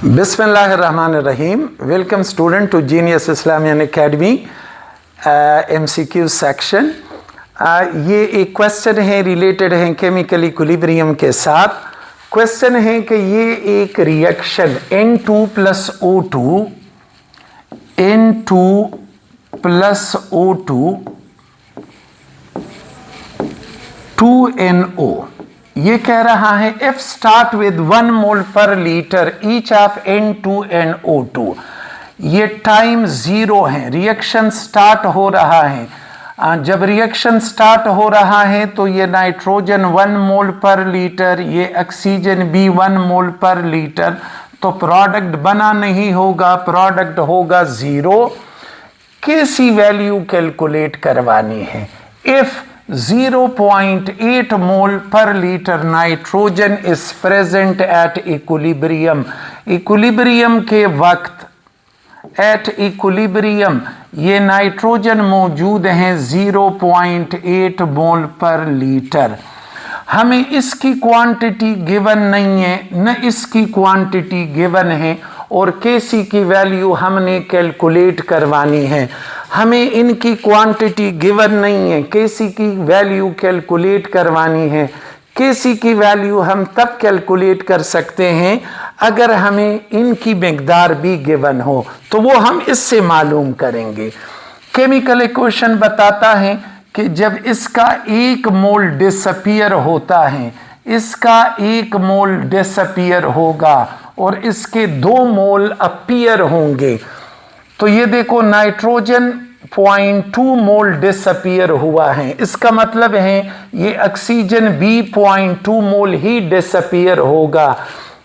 Bismillahirrahmanirrahim. Welcome student to Genius Islamian Academy MCQ section. ये एक question है related है केमिकल इक्विलिब्रियम के साथ. क्वेश्चन है कि ये एक reaction N2 plus O2 2NO ये कह रहा है if start with 1 mole per liter each of N2 and O2. ये टाइम 0 है, रिएक्शन स्टार्ट हो रहा है. जब रिएक्शन स्टार्ट हो रहा है तो ये नाइट्रोजन 1 मोल पर लीटर, ये ऑक्सीजन भी 1 मोल पर लीटर, तो प्रोडक्ट बना नहीं होगा, प्रोडक्ट होगा 0. कैसी वैल्यू कैलकुलेट करवानी है? इफ 0.8 मोल पर litre nitrogen is present at equilibrium, equilibrium के वक्त एट इक्विलिब्रियम ये नाइट्रोजन मौजूद हैं 0.8 मोल पर लीटर. हमें इसकी क्वांटिटी गिवन नहीं है, न इसकी क्वांटिटी गिवन है, और केसी की वैल्यू हमने कैलकुलेट करवानी है. हमें इनकी क्वांटिटी गिवन नहीं है, केसी की वैल्यू कैलकुलेट करवानी है. केसी की वैल्यू हम तब कैलकुलेट कर सकते हैं अगर हमें इनकी मिकदार भी गिवन हो, तो वो हम इससे मालूम करेंगे. केमिकल इक्वेशन बताता है कि जब इसका 1 मोल डिसअपीयर होता है, इसका 1 मोल डिसअपीयर होगा और इसके 2 मोल अपीयर होंगे, तो ये देखो नाइट्रोजन 0.2 मोल डिसअपीयर हुआ है. इसका मतलब है ये ऑक्सीजन भी 0.2 मोल ही डिसअपीयर होगा.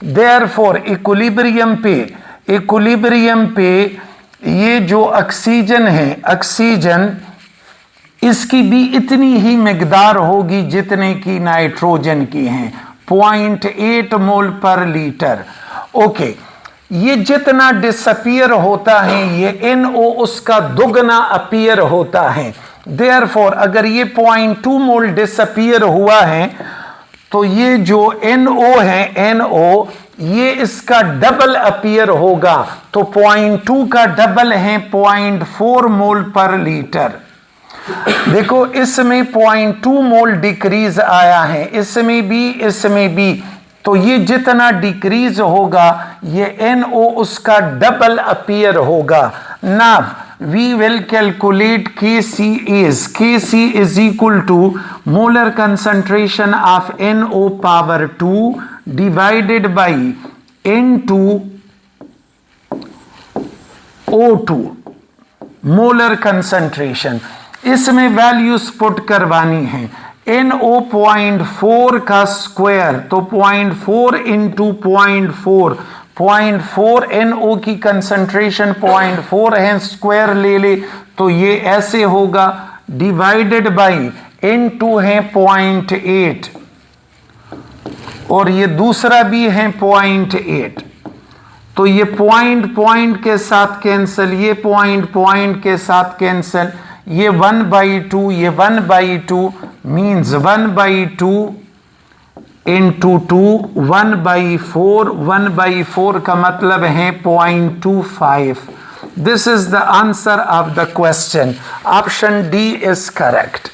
देयरफॉर इक्विलिब्रियम पे ये जो ऑक्सीजन है, ऑक्सीजन इसकी भी इतनी ही मिकदार होगी जितने की नाइट्रोजन की है, 0.8 मोल पर लीटर. ओके, ये जितना डिसअपीयर होता है ये NO उसका दुगना अपीयर होता है. देयरफॉर अगर ये 0.2 मोल डिसअपीयर हुआ है तो ये जो NO है, NO ये इसका डबल अपीयर होगा, तो 0.2 का डबल है 0.4 मोल पर लीटर. देखो इसमें 0.2 मोल डिक्रीज आया है, इसमें भी, तो ये जितना डिक्रीज होगा ये NO उसका डबल अपीयर होगा. Now we will calculate Kc is equal to molar concentration of NO power 2 divided by N2 O2 molar concentration. इसमें वैल्यूज पुट करवानी है. NO 0.4 का स्क्वायर, तो 0.4 इंटू 0.4 NO की कंसंट्रेशन 0.4 है, स्क्वायर ले ले तो ये ऐसे होगा, डिवाइडेड बाई N2 है 0.8 और ये दूसरा भी है 0.8, तो ये पॉइंट के साथ कैंसिल, ये पॉइंट के साथ कैंसिल, ये 1/2, ये 1/2 मीन्स 1/2 इंटू 2 1/4, 1/4 का मतलब है 0.25. This is the answer of the question. Option D is correct.